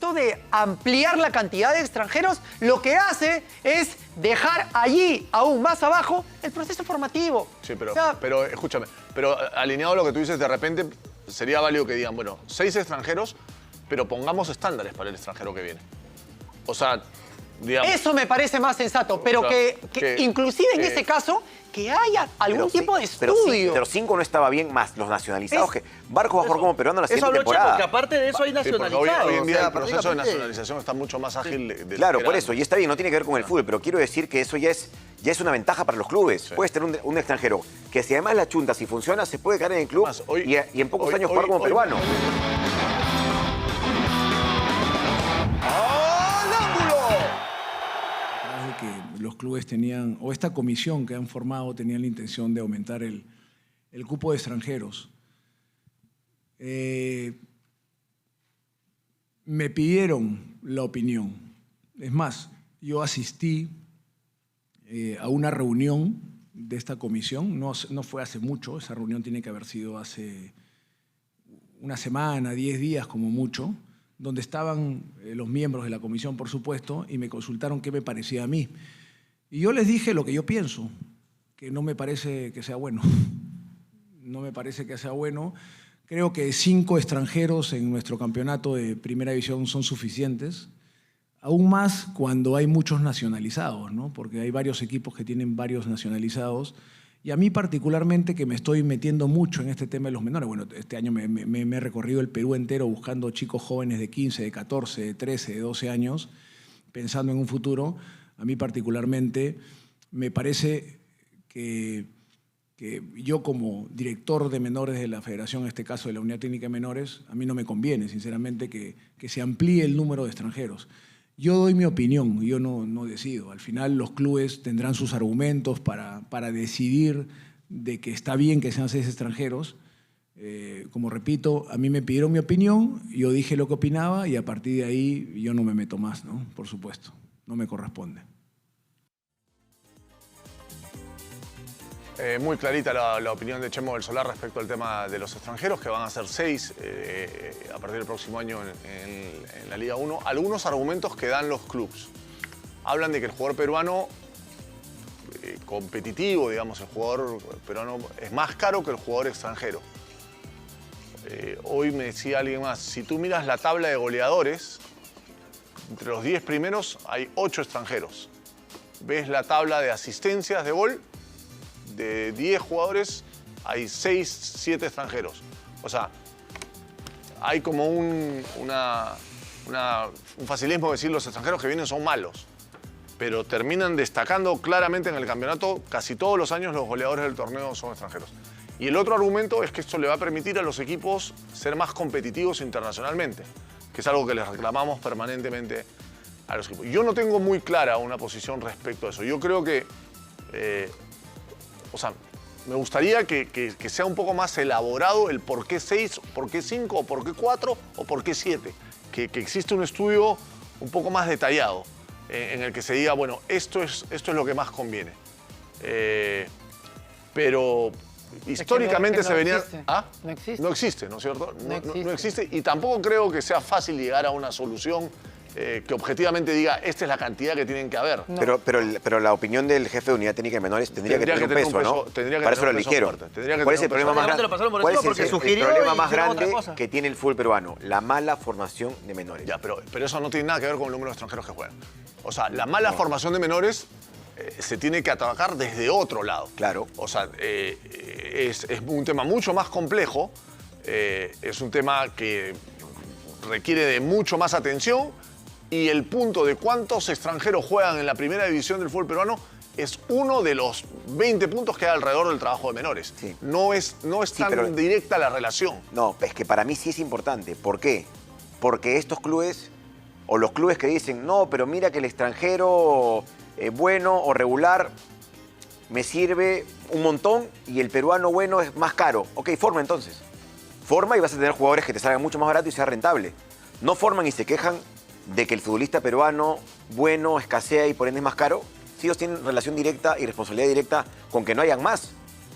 esto de ampliar la cantidad de extranjeros, lo que hace es dejar allí, aún más abajo, el proceso formativo. Sí, pero, O sea, pero escúchame, pero alineado a lo que tú dices, de repente sería válido que digan, bueno, 6 extranjeros, pero pongamos estándares para el extranjero que viene. O sea, digamos... Eso me parece más sensato, pero Claro, que inclusive en ese caso, que haya algún tipo de estudio. Pero 5 no estaba bien, más los nacionalizados, que Barcos va a jugar como peruano la Eso siguiente habló Chepo, temporada. que aparte de eso hay Sí, porque nacionalizados. hoy en día o sea, el proceso de prácticamente- nacionalización está mucho más ágil de lo Claro, que por era eso, y está bien, no tiene que ver con el fútbol, pero quiero decir que eso ya es una ventaja para los clubes. Sí. Puedes tener un extranjero que si además la chunta, si funciona, se puede quedar en el club Más, hoy- y en pocos hoy- años hoy- jugar como hoy- peruano. De que los clubes tenían, o esta comisión que han formado, tenían la intención de aumentar el cupo de extranjeros. Me pidieron la opinión. Es más, yo asistí a una reunión de esta comisión, no fue hace mucho, esa reunión tiene que haber sido hace una semana, 10 días como mucho, donde estaban los miembros de la comisión, por supuesto, y me consultaron qué me parecía a mí. Y yo les dije lo que yo pienso, que no me parece que sea bueno. No me parece que sea bueno. Creo que 5 extranjeros en nuestro campeonato de primera división son suficientes. Aún más cuando hay muchos nacionalizados, ¿no? Porque hay varios equipos que tienen varios nacionalizados. Y a mí particularmente, que me estoy metiendo mucho en este tema de los menores. Bueno, este año me he recorrido el Perú entero buscando chicos jóvenes de 15, de 14, de 13, de 12 años, pensando en un futuro. A mí particularmente me parece que yo como director de menores de la Federación, en este caso de la Unidad Técnica de Menores, a mí no me conviene, sinceramente, que se amplíe el número de extranjeros. Yo doy mi opinión, yo no decido. Al final los clubes tendrán sus argumentos para decidir de que está bien que sean 6 extranjeros. Como repito, a mí me pidieron mi opinión, yo dije lo que opinaba y a partir de ahí yo no me meto más, ¿no? Por supuesto, no me corresponde. Muy clarita la opinión de Chemo del Solar respecto al tema de los extranjeros, que van a ser 6 a partir del próximo año en la Liga 1. Algunos argumentos que dan los clubes. Hablan de que el jugador peruano competitivo, digamos, el jugador peruano es más caro que el jugador extranjero. Hoy me decía alguien más, si tú miras la tabla de goleadores, entre los 10 primeros hay 8 extranjeros. Ves la tabla de asistencias de gol, de 10 jugadores hay 6, 7 extranjeros. O sea, hay como un facilismo de decir los extranjeros que vienen son malos, pero terminan destacando claramente en el campeonato. Casi todos los años los goleadores del torneo son extranjeros. Y el otro argumento es que esto le va a permitir a los equipos ser más competitivos internacionalmente, que es algo que les reclamamos permanentemente a los equipos. Yo no tengo muy clara una posición respecto a eso. Yo creo que o sea, me gustaría que sea un poco más elaborado el por qué 6, por qué 5, o por qué 4 o por qué 7. Que existe un estudio un poco más detallado en el que se diga, bueno, esto es lo que más conviene. Pero históricamente se venía... existe. ¿Ah? No existe. No existe, ¿no es cierto? No existe. Y tampoco creo que sea fácil llegar a una solución que objetivamente diga, esta es la cantidad que tienen que haber. No. Pero la opinión del jefe de Unidad Técnica de Menores tendría que tener un peso, ¿no? tendría que Para eso tener lo un peso eligieron. fuerte, tendría que ¿Cuál es el tener un problema peso más fuerte. Lo pasaron por grande? ¿Cuál encima es porque el sugirió problema y más hicieron otra grande cosa? que tiene el fútbol peruano? La mala formación de menores. Ya, pero eso no tiene nada que ver con el número de extranjeros que juegan. O sea, la mala formación de menores se tiene que atacar desde otro lado. Claro. O sea, es un tema mucho más complejo, es un tema que requiere de mucho más atención y el punto de cuántos extranjeros juegan en la primera división del fútbol peruano es uno de los 20 puntos que hay alrededor del trabajo de menores. Sí. No es tan pero- directa la relación. No, es que para mí sí es importante. ¿Por qué? Porque estos clubes, o los clubes que dicen, no, pero mira que el extranjero bueno o regular me sirve un montón y el peruano bueno es más caro. Ok, forma entonces. Forma y vas a tener jugadores que te salgan mucho más barato y sea rentable. No forman y se quejan de que el futbolista peruano bueno escasea y por ende es más caro. Si ellos tienen relación directa y responsabilidad directa con que no hayan más.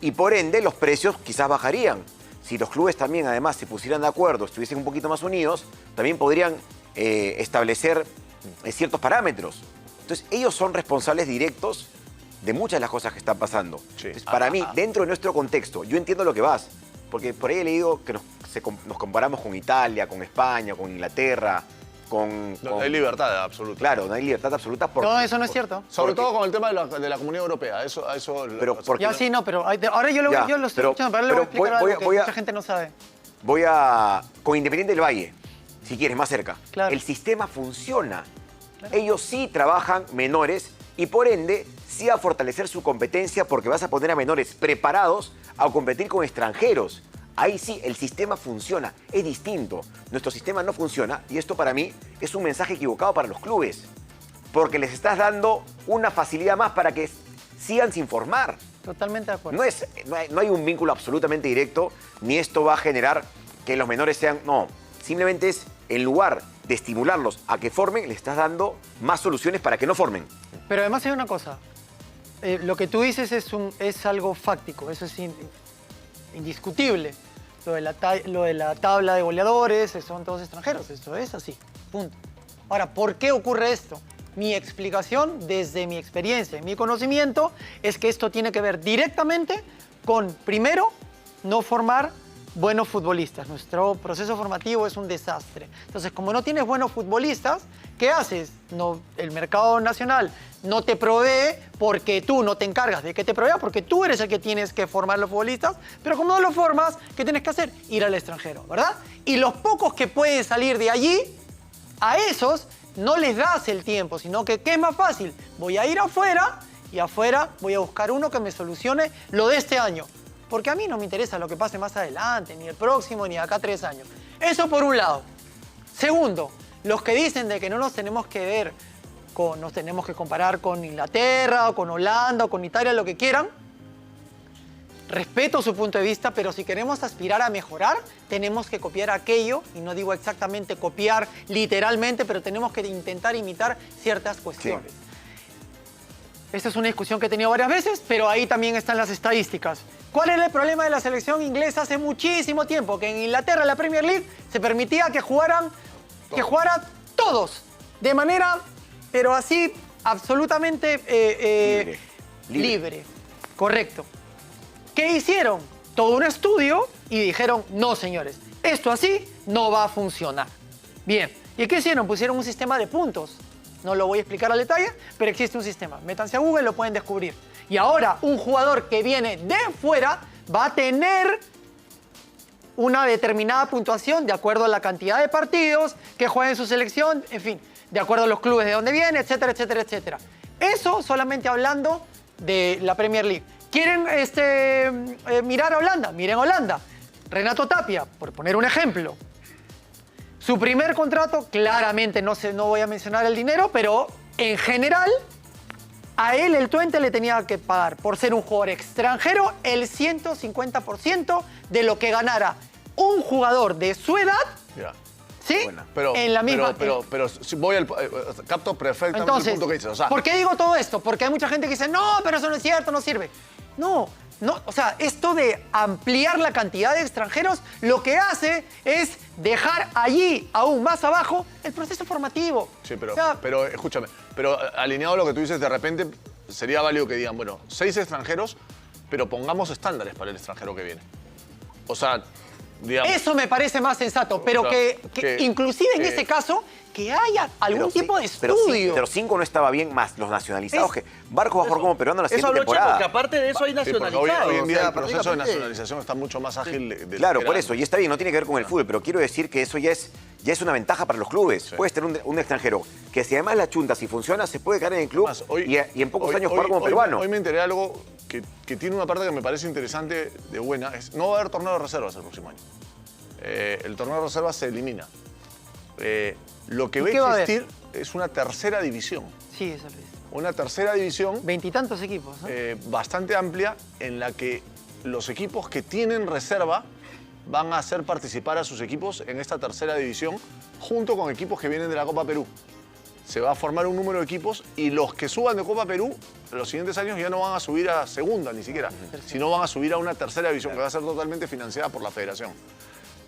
Y por ende los precios quizás bajarían. Si los clubes también además se pusieran de acuerdo, estuviesen un poquito más unidos, también podrían establecer ciertos parámetros. Entonces, ellos son responsables directos de muchas de las cosas que están pasando. Sí. Entonces, para mí, dentro de nuestro contexto, yo entiendo lo que vas, porque por ahí he leído que nos comparamos con Italia, con España, con Inglaterra, No hay libertad absoluta. Claro, no hay libertad absoluta. No, eso no es cierto. Sobre todo con el tema de la Comunidad Europea. Eso Pero porque Ya sí, no, pero ahora yo lo estoy escuchando, pero le voy a explicar algo que mucha gente no sabe. Con Independiente del Valle, si quieres, más cerca. Claro. El sistema funciona. Ellos sí trabajan menores y por ende sí a fortalecer su competencia porque vas a poner a menores preparados a competir con extranjeros. Ahí sí, el sistema funciona, es distinto. Nuestro sistema no funciona y esto para mí es un mensaje equivocado para los clubes. Porque les estás dando una facilidad más para que sigan sin formar. Totalmente de acuerdo. No hay un vínculo absolutamente directo, ni esto va a generar que los menores sean... No, simplemente es, en lugar de estimularlos a que formen, le estás dando más soluciones para que no formen. Pero además hay una cosa. Lo que tú dices es algo fáctico, eso es indiscutible. Lo de la tabla de goleadores son todos extranjeros, eso es así, punto. Ahora, ¿por qué ocurre esto? Mi explicación, desde mi experiencia y mi conocimiento, es que esto tiene que ver directamente con, primero, no formar buenos futbolistas. Nuestro proceso formativo es un desastre. Entonces, como no tienes buenos futbolistas, ¿qué haces? El mercado nacional no te provee porque tú no te encargas de que te provea, porque tú eres el que tienes que formar los futbolistas, pero como no los formas, ¿qué tienes que hacer? Ir al extranjero, ¿verdad? Y los pocos que pueden salir de allí, a esos no les das el tiempo, sino que ¿qué es más fácil? Voy a ir afuera y afuera voy a buscar uno que me solucione lo de este año. Porque a mí no me interesa lo que pase más adelante, ni el próximo, ni acá 3 años. Eso por un lado. Segundo, los que dicen de que no nos tenemos que ver, nos tenemos que comparar con Inglaterra, o con Holanda, o con Italia, lo que quieran. Respeto su punto de vista, pero si queremos aspirar a mejorar, tenemos que copiar aquello, y no digo exactamente copiar literalmente, pero tenemos que intentar imitar ciertas cuestiones. Sí. Esta es una discusión que he tenido varias veces, pero ahí también están las estadísticas. ¿Cuál es el problema de la selección inglesa hace muchísimo tiempo? Que en Inglaterra, en la Premier League, se permitía que jugaran todos, de manera, pero así, absolutamente libre. Correcto. ¿Qué hicieron? Todo un estudio y dijeron, no, señores, esto así no va a funcionar. Bien, ¿y qué hicieron? Pusieron un sistema de puntos. No lo voy a explicar al detalle, pero existe un sistema. Métanse a Google, lo pueden descubrir. Y ahora un jugador que viene de fuera va a tener una determinada puntuación de acuerdo a la cantidad de partidos que juega en su selección, en fin, de acuerdo a los clubes de donde viene, etcétera, etcétera, etcétera. Eso solamente hablando de la Premier League. ¿Quieren mirar a Holanda? Miren Holanda. Renato Tapia, por poner un ejemplo. Su primer contrato, claramente no voy a mencionar el dinero, pero en general, a él el Twente le tenía que pagar, por ser un jugador extranjero, el 150% de lo que ganara un jugador de su edad, ¿sí? Pero, en la misma... Pero si voy capto perfectamente entonces, el punto que dices. O sea, ¿por qué digo todo esto? Porque hay mucha gente que dice, no, pero eso no es cierto, no sirve. No, o sea, esto de ampliar la cantidad de extranjeros lo que hace es dejar allí, aún más abajo, el proceso formativo. Sí, pero, o sea, pero escúchame, pero alineado a lo que tú dices, de repente sería válido que digan, bueno, 6 extranjeros, pero pongamos estándares para el extranjero que viene. O sea, digamos... Eso me parece más sensato, pero o sea, que inclusive en ese caso, que haya algún tipo de estudio. Pero 5 no estaba bien, más los nacionalizados, que Barco va a jugar como peruano la siguiente temporada. Porque aparte de eso hay nacionalizados. Sí, hoy en día el proceso de nacionalización está mucho más ágil. Claro, por eso, y está bien, no tiene que ver con el fútbol, pero quiero decir que eso ya es una ventaja para los clubes. Sí. Puedes tener un extranjero que si además la chunta, si funciona, se puede quedar en el club y en pocos años jugar como peruano. Hoy me enteré de algo que tiene una parte que me parece interesante de buena. No va a haber torneo de reservas el próximo año. El torneo de reservas se elimina. Lo que va a existir es una tercera división. Sí, eso es. Una tercera división... 20 y tantos equipos, ¿no? Bastante amplia, en la que los equipos que tienen reserva van a hacer participar a sus equipos en esta tercera división, junto con equipos que vienen de la Copa Perú. Se va a formar un número de equipos y los que suban de Copa Perú, en los siguientes años ya no van a subir a segunda ni siquiera, sino van a subir a una tercera división que va a ser totalmente financiada por la federación.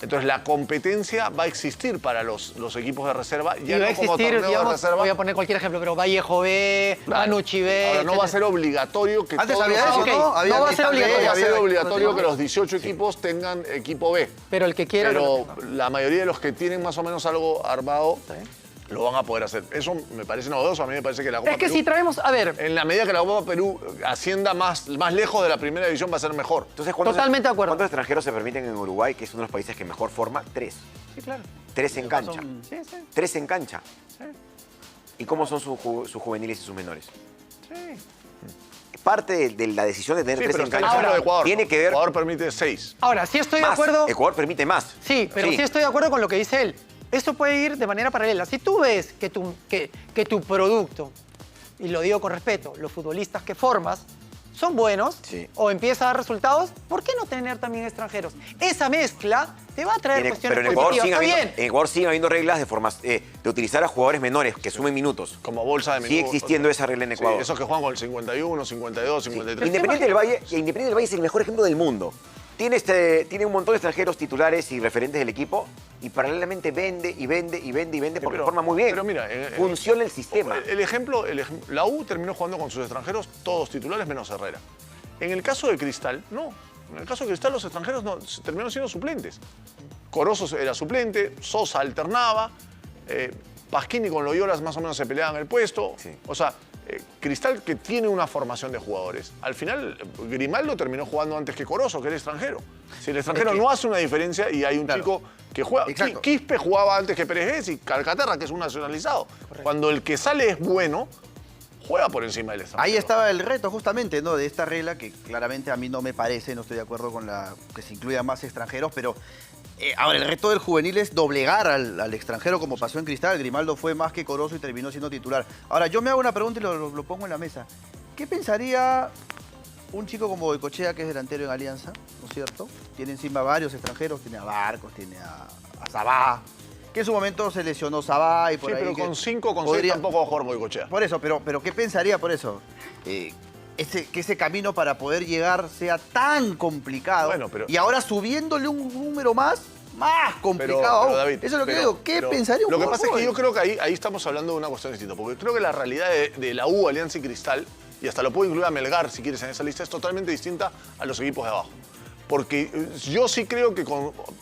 Entonces la competencia va a existir para los equipos de reserva. Y Ya va a no como existir, torneo de digamos, reserva. voy a poner cualquier ejemplo, pero Vallejo B, Claro. Manucci B. Ahora no va a etcétera. ser obligatorio que Antes todos había los eso, ok, ¿no? Había no va a ser Cristal B, obligatorio. va a ser había- obligatorio que los 18 equipos tengan equipo B. Pero el que quiera. Pero lo tenga. la mayoría de los que tienen más o menos algo armado lo van a poder hacer. Eso me parece novedoso. A mí me parece que la Copa Es que Perú, si traemos, a ver, en la medida que la Copa Perú ascienda más lejos de la primera división, va a ser mejor. Entonces, Totalmente de acuerdo. ¿cuántos extranjeros se permiten en Uruguay, que es uno de los países que mejor forma? 3. sí, claro. 3 en cancha. Sí, sí, 3 en cancha. sí, ¿Y cómo son sus juveniles y sus menores? sí. Parte de la decisión de tener Sí, 3 pero en está el cancha ejemplo de Ecuador. tiene que ver Ecuador permite 6. Ahora, sí estoy de más. acuerdo. Ecuador permite más. Sí, pero sí estoy de acuerdo con lo que dice él. Eso puede ir de manera paralela. Si tú ves que tu producto, y lo digo con respeto, los futbolistas que formas son buenos Sí. o empieza a dar resultados, ¿por qué no tener también extranjeros? Esa mezcla te va a traer Pero cuestiones en Ecuador, positivas. siguen Está habiendo, bien. en Ecuador siguen habiendo reglas de utilizar a jugadores menores que sumen minutos. Como bolsa de Sigue minutos. existiendo esa regla en Sí, Ecuador. esos que juegan con el 51, 52, 53. Independiente del Valle es el mejor ejemplo del mundo. Tiene un montón de extranjeros titulares y referentes del equipo y paralelamente vende porque pero- forma muy bien. pero mira, funciona el sistema. El ejemplo, la U terminó jugando con sus extranjeros, todos titulares menos Herrera. En el caso de Cristal, no. En el caso de Cristal, los extranjeros no, terminaron siendo suplentes. Corozo era suplente, Sosa alternaba, Pasquini con Loyola más o menos se peleaban el puesto. Sí. O sea, Cristal que tiene una formación de jugadores. Al final, Grimaldo terminó jugando antes que Corozo, que era extranjero. Si el extranjero no hace una diferencia y hay un chico que juega... Exacto. Quispe jugaba antes que Pérez y Calcaterra, que es un nacionalizado. Cuando el que sale es bueno, juega por encima del extranjero. Ahí estaba el reto justamente, ¿no? De esta regla que claramente a mí no me parece, no estoy de acuerdo con que se incluyan más extranjeros, pero ahora el reto del juvenil es doblegar al extranjero como pasó en Cristal. Grimaldo fue más que Corozo y terminó siendo titular. Ahora, yo me hago una pregunta y lo pongo en la mesa. ¿Qué pensaría un chico como Goicoechea, que es delantero en Alianza, ¿no es cierto? Tiene encima varios extranjeros, tiene a Barcos, tiene a Sabá, que en su momento se lesionó Sabá y por Sí, ahí... pero que con 5 con 6 podría- tampoco va a jugar Goicoechea. Por eso, pero ¿qué pensaría por eso? Que ese camino para poder llegar sea tan complicado. Bueno, pero- y ahora subiéndole un número más complicado aún. David, Eso es lo que pero- digo. ¿Qué pero pensaría un Lo que jugador pasa es que yo joven? creo que ahí estamos hablando de una cuestión distinta. Porque creo que la realidad de la U, Alianza y Cristal, y hasta lo puedo incluir a Melgar si quieres en esa lista, es totalmente distinta a los equipos de abajo. Porque yo sí creo que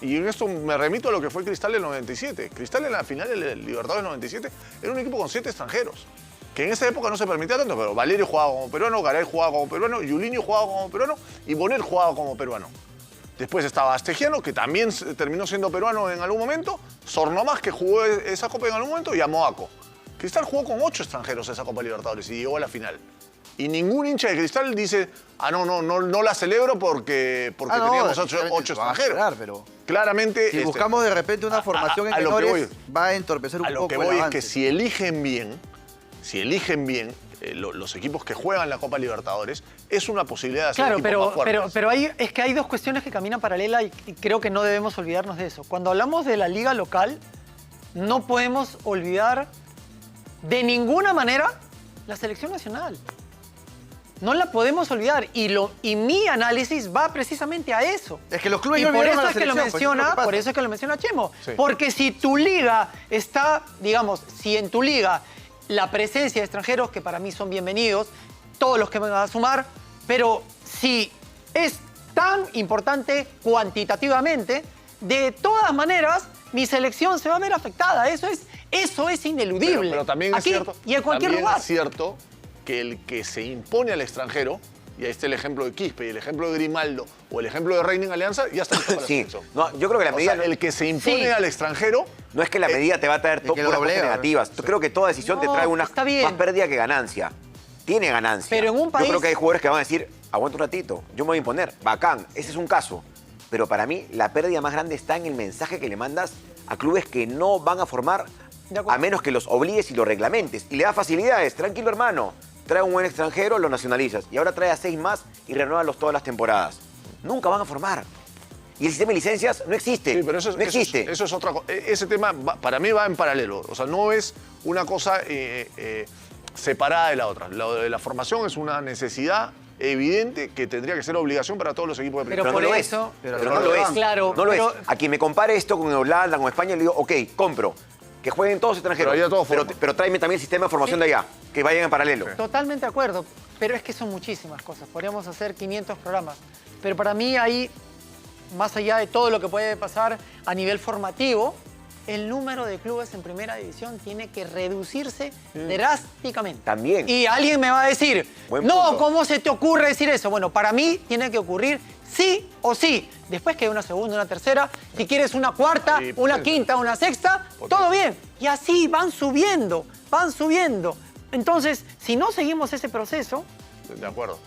y en esto me remito a lo que fue Cristal del 97. Cristal en la final del Libertadores 97 era un equipo con 7 extranjeros. Que en esa época no se permitía tanto, pero Valerio jugaba como peruano, Garay jugaba como peruano, Yulinho jugaba como peruano y Bonet jugaba como peruano. Después estaba Astegiano, que también terminó siendo peruano en algún momento, Sornomás, que jugó esa Copa en algún momento, y Amoaco. Cristal jugó con 8 extranjeros esa Copa Libertadores y llegó a la final. Y ningún hincha de Cristal dice, no la celebro porque teníamos 8 lo van a extranjeros. celebrar, pero Claramente... si buscamos de repente una formación en a lo que menores, voy. va a entorpecer un A lo poco que el voy es avance. que si eligen bien, los equipos que juegan la Copa Libertadores, es una posibilidad de hacer Claro, equipos más fuertes. pero es que hay dos cuestiones que caminan paralela y creo que no debemos olvidarnos de eso. Cuando hablamos de la liga local, no podemos olvidar de ninguna manera la selección nacional. No la podemos olvidar y mi análisis va precisamente a eso. Es que los clubes Y ya por olvidaron eso a la es que lo selección, pues, eso es lo menciona, que pasa. por eso es que lo menciona Chemo. Sí. Porque si tu liga está, digamos, si en tu liga la presencia de extranjeros, que para mí son bienvenidos, todos los que vengan a sumar, pero si es tan importante cuantitativamente, de todas maneras, mi selección se va a ver afectada. Eso es ineludible. Pero también Aquí es cierto, y en cualquier también lugar. es cierto que el que se impone al extranjero, y ahí está el ejemplo de Quispe, y el ejemplo de Grimaldo, o el ejemplo de Reina en Alianza, ya está listo para la Sí, selección. no, yo creo que la O medida sea, el que se impone Sí. al extranjero... no es que la medida te va a traer que lo puras cosas doblega. negativas. Yo creo que toda decisión te No, trae una está bien. más pérdida que ganancia. Tiene ganancia. Pero en un país- Yo creo que hay jugadores que van a decir, aguanta un ratito, yo me voy a imponer, bacán, ese es un caso. Pero para mí la pérdida más grande está en el mensaje que le mandas a clubes que no van a formar De acuerdo. a menos que los obligues y los reglamentes. Y le da facilidades, tranquilo hermano, trae un buen extranjero, lo nacionalizas. Y ahora trae a 6 más y renuévalos todas las temporadas. Nunca van a formar. Y el sistema de licencias no existe. Sí, pero eso, no existe. Eso es otra cosa. Ese tema para mí va en paralelo. O sea, no es una cosa separada de la otra. La formación es una necesidad evidente que tendría que ser obligación para todos los equipos de Pero primera. por no lo eso- es. Pero Pero no no lo es. Claro, No lo pero- es. A quien me compare esto con Holanda, con España, le digo, ok, compro. Que jueguen todos extranjeros. Pero allá todos pero, forman. pero tráeme también el sistema de formación de allá. Que vayan en paralelo. Totalmente de acuerdo, pero es que son muchísimas cosas. Podríamos hacer 500 programas. Pero para mí ahí, más allá de todo lo que puede pasar a nivel formativo, el número de clubes en primera división tiene que reducirse drásticamente. También. Y alguien me va a decir, Buen no, punto. ¿cómo se te ocurre decir eso? Bueno, para mí tiene que ocurrir sí o sí. Después que hay una segunda, una tercera, si quieres una cuarta, Sí, una potencia. quinta, una sexta, todo bien. Y así van subiendo, van subiendo. Entonces, si no seguimos ese proceso, De acuerdo.